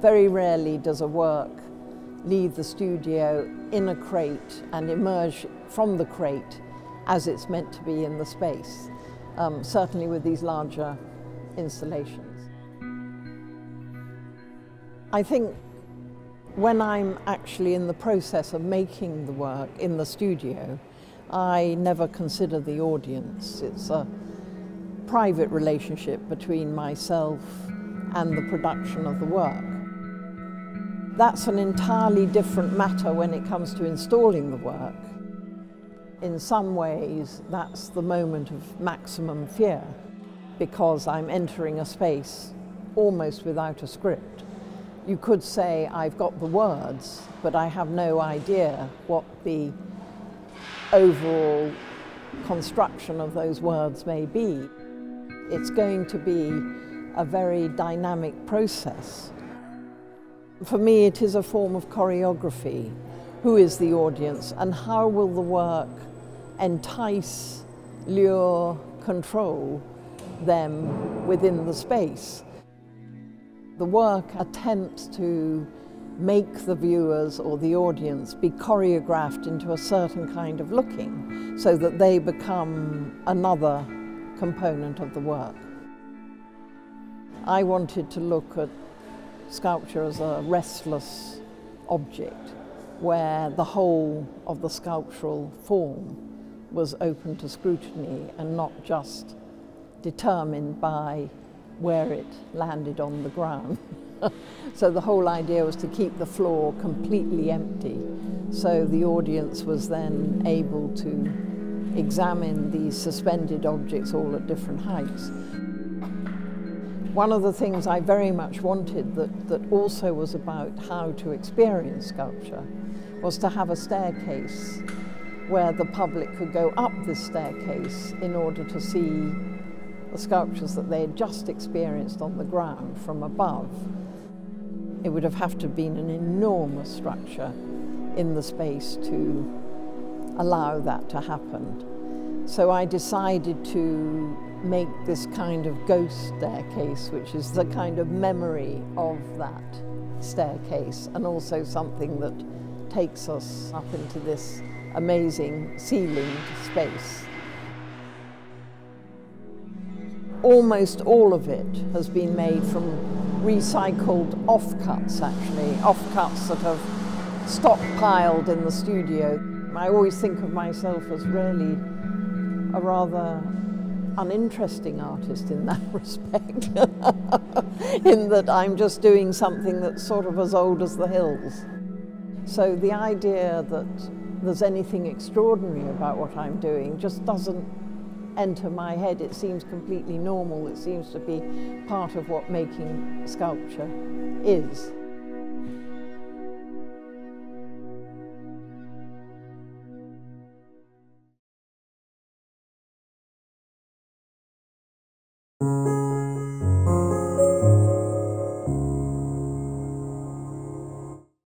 Very rarely does a work leave the studio in a crate and emerge from the crate as it's meant to be in the space, certainly with these larger installations. I think when I'm actually in the process of making the work in the studio, I never consider the audience. It's a private relationship between myself and the production of the work. That's an entirely different matter when it comes to installing the work. In some ways, that's the moment of maximum fear, because I'm entering a space almost without a script. You could say I've got the words, but I have no idea what the overall construction of those words may be. It's going to be a very dynamic process. For me, it is a form of choreography. Who is the audience, and how will the work entice, lure, control them within the space? The work attempts to make the viewers or the audience be choreographed into a certain kind of looking, so that they become another component of the work. I wanted to look at sculpture as a restless object, where the whole of the sculptural form was open to scrutiny and not just determined by where it landed on the ground. So the whole idea was to keep the floor completely empty, so the audience was then able to examine these suspended objects all at different heights. One of the things I very much wanted that also was about how to experience sculpture was to have a staircase where the public could go up this staircase in order to see the sculptures that they had just experienced on the ground from above. It would have to been an enormous structure in the space to allow that to happen. So I decided to make this kind of ghost staircase, which is the kind of memory of that staircase, and also something that takes us up into this amazing ceilinged space. Almost all of it has been made from recycled offcuts, actually, offcuts that have stockpiled in the studio. I always think of myself as really a rather uninteresting artist in that respect, in that I'm just doing something that's sort of as old as the hills. So the idea that there's anything extraordinary about what I'm doing just doesn't enter my head. It seems completely normal. It seems to be part of what making sculpture is.